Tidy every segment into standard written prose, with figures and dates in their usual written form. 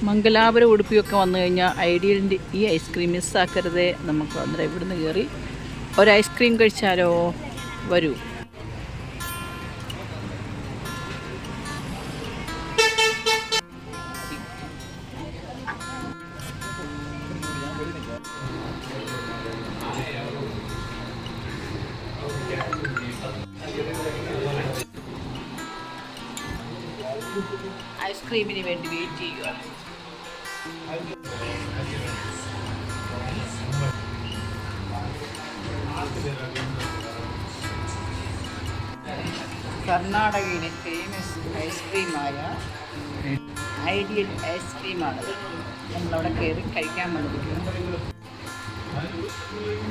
മംഗലാപുരം ഉടുപ്പിയൊക്കെ വന്നു കഴിഞ്ഞാൽ ഐഡിയലിൻ്റെ ഈ ഐസ്ക്രീം മിസ്സാക്കരുതേ. നമുക്ക് അന്നേരം ഇവിടുന്ന് കയറി ഒരു ഐസ്ക്രീം കഴിച്ചാലോ? വരൂ. ഐസ്ക്രീമിന് വേണ്ടി വെയിറ്റ് ചെയ്യുകയാണ്. കർണാടകയിലെ ഫേമസ് ഐസ്ക്രീമായ ഐഡിയൽ ഐസ്ക്രീമാണ് നമ്മളവിടെ കയറി കഴിക്കാൻ വന്നിരിക്കുന്നത്.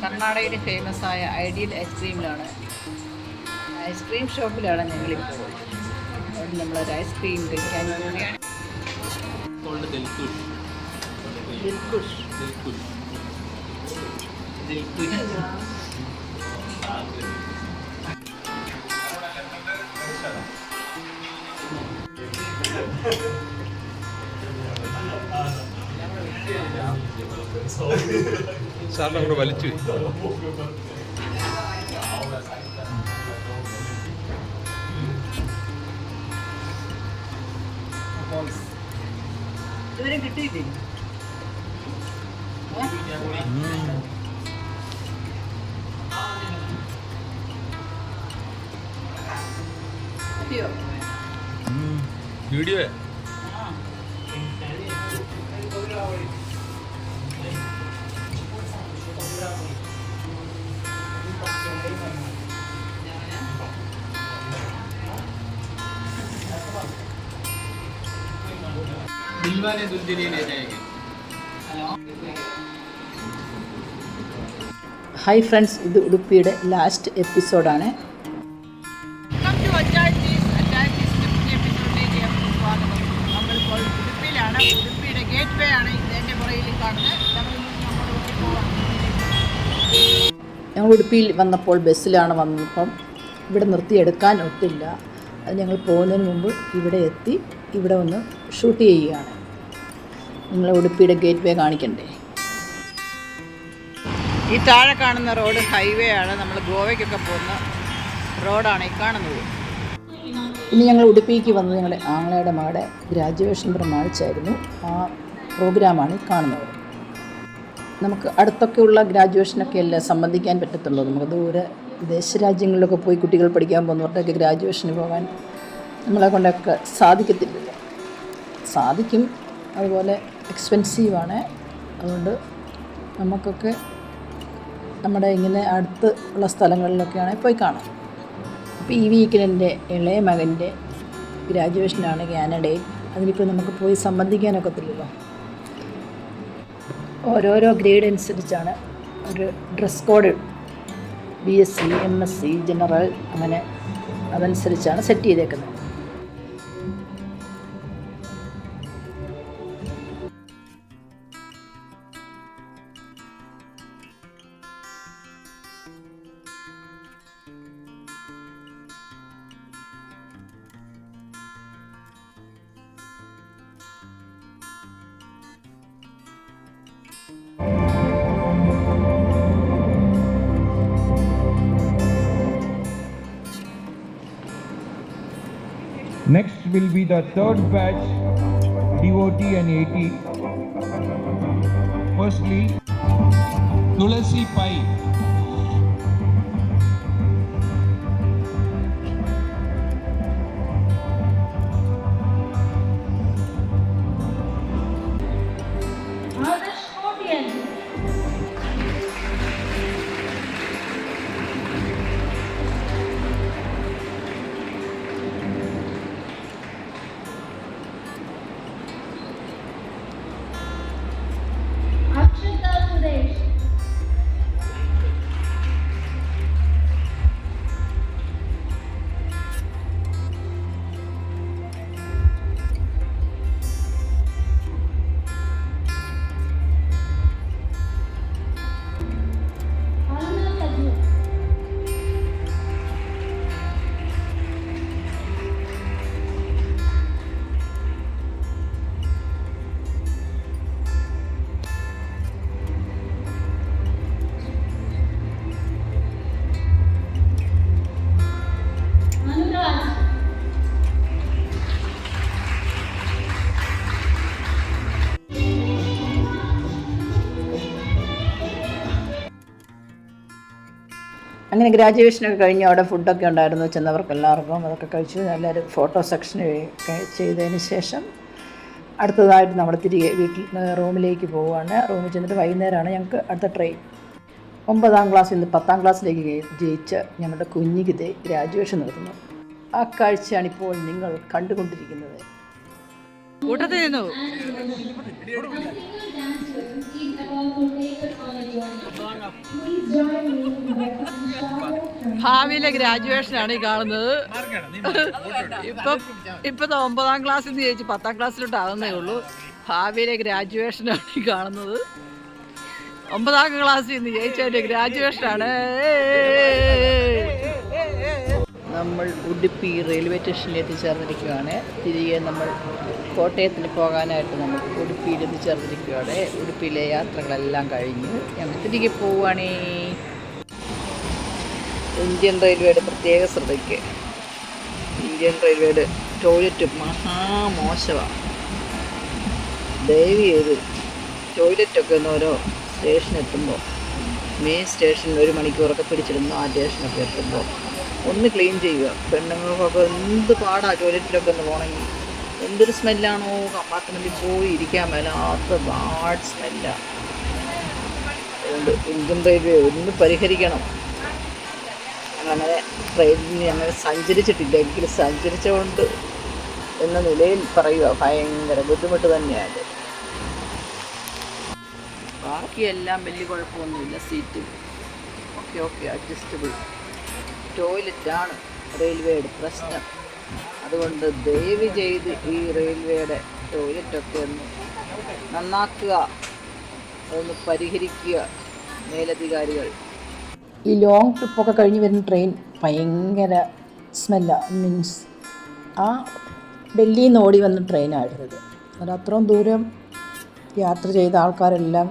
കർണാടകയിലെ ഫേമസ് ആയ ഐഡിയൽ ഐസ്ക്രീം ഷോപ്പിലാണ് ഞങ്ങളിപ്പോൾ. അവിടെ നമ്മളൊരു ഐസ്ക്രീം കഴിക്കാൻ പോവുകയാണ്. സാറിന് അങ്ങോട്ട് വലിച്ചു ഇതുവരെ കിട്ടിയില്ലേ? വീഡിയോ दिलवाने दुल्हनिया ले जाएंगे. ഹായ് ഫ്രണ്ട്സ്, ഇത് ഉടുപ്പിയുടെ ലാസ്റ്റ് എപ്പിസോഡാണ്. നമ്മളിപ്പോൾ ഉടുപ്പിയിലാണ്. ഉടുപ്പിയുടെ ഗേറ്റ് വേ ആണ് ഇതിൻ്റെ പുറകിൽ കാണുന്നത്. ഞങ്ങൾ ഉടുപ്പിയിൽ വന്നപ്പോൾ ബസ്സിലാണ് വന്നപ്പം ഇവിടെ നിർത്തിയെടുക്കാൻ ഒത്തില്ല. അത് ഞങ്ങൾ പോകുന്നതിന് മുമ്പ് ഇവിടെ എത്തി ഇവിടെ ഒന്ന് ഷൂട്ട് ചെയ്യുകയാണ്. നിങ്ങളെ ഉടുപ്പിയുടെ ഗേറ്റ് വേ കാണിക്കണ്ടേ? ഈ താഴെ കാണുന്ന റോഡ് ഹൈവേ ആണ്. നമ്മൾ ഗോവയ്ക്കൊക്കെ പോകുന്ന റോഡാണ് ഈ കാണുന്നത്. ഇനി ഞങ്ങൾ ഉടുപ്പിക്ക് വന്നത് ഞങ്ങളുടെ ആങ്ങളയുടെ മകളുടെ ഗ്രാജുവേഷൻ പ്രമാണിച്ചായിരുന്നു. ആ പ്രോഗ്രാമാണ് ഈ കാണുന്നത്. നമുക്ക് അടുത്തൊക്കെയുള്ള ഗ്രാജുവേഷനൊക്കെ അല്ലേ സംബന്ധിക്കാൻ പറ്റത്തുള്ളൂ. നമുക്ക് ദൂരെ വിദേശ രാജ്യങ്ങളിലൊക്കെ പോയി കുട്ടികൾ പഠിക്കാൻ പോകുന്നവരുടെയൊക്കെ ഗ്രാജുവേഷന് പോകാൻ നമ്മളെ കൊണ്ടൊക്കെ സാധിക്കത്തില്ലല്ലോ. സാധിക്കും, അതുപോലെ എക്സ്പെൻസീവാണ്. അതുകൊണ്ട് നമുക്കൊക്കെ നമ്മുടെ ഇങ്ങനെ അടുത്ത് ഉള്ള സ്ഥലങ്ങളിലൊക്കെയാണെങ്കിൽ പോയി കാണാം. അപ്പോൾ ഈ വീക്കിൽ എൻ്റെ ഇളയ മകൻ്റെ ഗ്രാജുവേഷനാണ് കാനഡയിൽ. അതിനിപ്പോൾ നമുക്ക് പോയി സംബന്ധിക്കാനൊക്കത്തില്ലല്ലോ. ഓരോരോ ഗ്രേഡ് അനുസരിച്ചാണ് ഒരു dress code. BSc, MSc, general, അങ്ങനെ അതനുസരിച്ചാണ് സെറ്റ് ചെയ്തേക്കുന്നത്. Next will be the third batch, DOT and AT. Firstly, Tulasi Pai. അങ്ങനെ ഗ്രാജുവേഷനൊക്കെ കഴിഞ്ഞ് അവിടെ ഫുഡൊക്കെ ഉണ്ടായിരുന്നു ചെന്നവർക്ക് എല്ലാവർക്കും. അതൊക്കെ കഴിച്ചു. എല്ലാവരും ഫോട്ടോ സെക്ഷൻ ചെയ്തതിന് ശേഷം അടുത്തതായിട്ട് നമ്മൾ തിരികെ റൂമിലേക്ക് പോവുകയാണ്. റൂമിൽ ചെന്നിട്ട് വൈകുന്നേരമാണ് ഞങ്ങൾക്ക് അടുത്ത ട്രെയിൻ. 9ാം ക്ലാസ്സിൽ നിന്ന് 10ാം ക്ലാസ്സിലേക്ക് ജയിച്ച ഞങ്ങളുടെ കുഞ്ഞിക്കിതേ ഗ്രാജുവേഷൻ നടത്തുന്നു. ആ കാഴ്ചയാണ് ഇപ്പോൾ നിങ്ങൾ കണ്ടുകൊണ്ടിരിക്കുന്നത്. ഭാവിയിലെ ഗ്രാജുവേഷനാണ് ഈ കാണുന്നത്. ഇപ്പത്തെ 9ാം ക്ലാസ്സിൽ നിന്ന് ജയിച്ച് 10ാം ക്ലാസ്സിലോട്ട് ആകുന്നേ ഉള്ളൂ. ഭാവിയിലെ ഗ്രാജുവേഷനാണ് ഈ കാണുന്നത്. 9ാം ക്ലാസ്സിൽ നിന്ന് ജയിച്ചതിൻ്റെ ഗ്രാജുവേഷനാണ്. നമ്മൾ ഉടുപ്പി റെയിൽവേ സ്റ്റേഷനിൽ എത്തിച്ചേർന്നിരിക്കുകയാണ്. തിരികെ നമ്മൾ കോട്ടയത്തിന് പോകാനായിട്ട് നമ്മൾ ഉടുപ്പിയിൽ എത്തിച്ചേർന്നിരിക്കുകയാണ്. ഉടുപ്പിയിലെ യാത്രകളെല്ലാം കഴിഞ്ഞ് ഞങ്ങൾ തിരികെ പോവുകയാണേ. ഇന്ത്യൻ റെയിൽവേയുടെ പ്രത്യേക ശ്രദ്ധയ്ക്ക് ഇന്ത്യൻ റെയിൽവേയുടെ ടോയ്ലറ്റ് മഹാമോശമാണ്. ദയവ് ചെയ്ത് ടോയ്ലറ്റൊക്കെ ഒന്ന് ഓരോ സ്റ്റേഷൻ എത്തുമ്പോൾ, മെയിൻ സ്റ്റേഷനിൽ 1 മണിക്കൂറൊക്കെ പിടിച്ചിടുന്നു. ആ സ്റ്റേഷനൊക്കെ എത്തുമ്പോൾ ഒന്ന് ക്ലീൻ ചെയ്യുക. പെണ്ണുങ്ങൾക്കൊക്കെ എന്ത് പാടാണ് ടോയ്ലറ്റിലൊക്കെ ഒന്ന് പോകണമെങ്കിൽ. എന്തൊരു സ്മെല്ലാണോ, കമ്പാർട്ട്മെൻറ്റിൽ പോയി ഇരിക്കാൻ മേലാത്ത ബാഡ് സ്മെല്ലാണ്. അതുകൊണ്ട് ഇന്ത്യൻ റെയിൽവേ ഒന്ന് പരിഹരിക്കണം. അങ്ങനെ ട്രെയിനിൽ ഞങ്ങൾ സഞ്ചരിച്ചിട്ടില്ല. എങ്കിലും സഞ്ചരിച്ചുകൊണ്ട് എന്ന നിലയിൽ പറയുക, ഭയങ്കര ബുദ്ധിമുട്ട് തന്നെയാണ്. ബാക്കിയെല്ലാം വലിയ കുഴപ്പമൊന്നുമില്ല. സീറ്റും ഓക്കെ അഡ്ജസ്റ്റബിൾ. ടോയ്ലറ്റാണ് റെയിൽവേയുടെ പ്രശ്നം. അതുകൊണ്ട് ദയവ് ചെയ്ത് ഈ റെയിൽവേയുടെ ടോയ്ലറ്റൊക്കെ ഒന്ന് നന്നാക്കുക, അതൊന്ന് പരിഹരിക്കുക മേലധികാരികൾ. ഈ ലോങ് ട്രിപ്പൊക്കെ കഴിഞ്ഞ് വരുന്ന ട്രെയിൻ ഭയങ്കര സ്മെല്ലാണ്. മീൻസ് ആ ഡൽഹിയിൽ നിന്ന് ഓടി വന്ന ട്രെയിനായിരുന്നത്. അത്രയും ദൂരം യാത്ര ചെയ്ത ആൾക്കാരെല്ലാം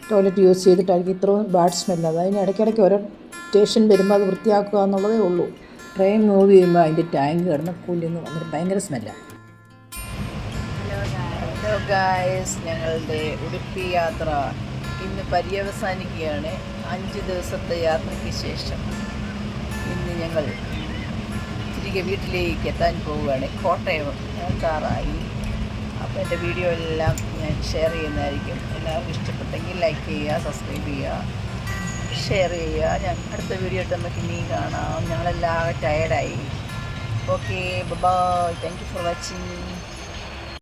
ടോയ്ലറ്റ് യൂസ് ചെയ്തിട്ടായിരിക്കും ഇത്രയും ബാഡ് സ്മെല്ല്. അത് അതിന് ഇടയ്ക്കിടയ്ക്ക് ഓരോ സ്റ്റേഷൻ വരുമ്പോൾ അത് വൃത്തിയാക്കുക എന്നുള്ളതേ ഉള്ളൂ. ട്രെയിൻ മൂവ് ചെയ്യുമ്പോൾ അതിൻ്റെ ടാങ്ക് കിടന്ന് കൂലിന്ന് വന്നിട്ട് ഭയങ്കര സ്മെല്ലാണ്. ഹലോ ഗായ്സ്, ഞങ്ങളുടെ ഉടുപ്പി യാത്ര ഇന്ന് പര്യവസാനിക്കുകയാണ്. 5 ദിവസത്തെ യാത്രയ്ക്ക് ശേഷം ഇന്ന് ഞങ്ങൾ തിരികെ വീട്ടിലേക്ക് എത്താൻ പോവുകയാണ്. കോട്ടയം എത്താറായി. അപ്പോൾ എൻ്റെ വീഡിയോ എല്ലാം ഞാൻ ഷെയർ ചെയ്യുന്നതായിരിക്കും. എല്ലാവർക്കും ഇഷ്ടപ്പെട്ടെങ്കിൽ ലൈക്ക് ചെയ്യുക, സബ്സ്ക്രൈബ് ചെയ്യുക, ഷെയർ ചെയ്യുക. ഞാൻ അടുത്ത വീഡിയോ ഇട്ട് നമുക്ക് ഇനിയും കാണാം. ഞങ്ങളെല്ലാം ടയേർഡായി. Okay, bye. Thank you for watching.